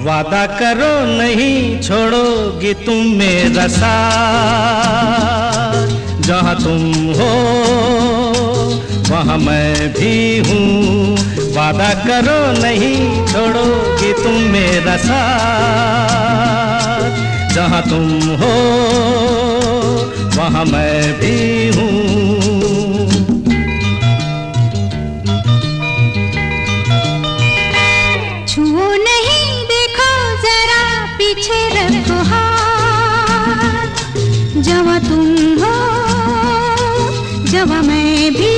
वादा करो नहीं छोड़ोगी तुम मेरा साथ। जहाँ तुम हो वहाँ मैं भी हूँ। वादा करो नहीं छोड़ोगी तुम मेरा साथ। जहाँ तुम हो वहाँ मैं भी हूँ। छुओ नहीं, देखो जरा पीछे रखो हाथ। जहाँ तुम हो जहाँ मैं भी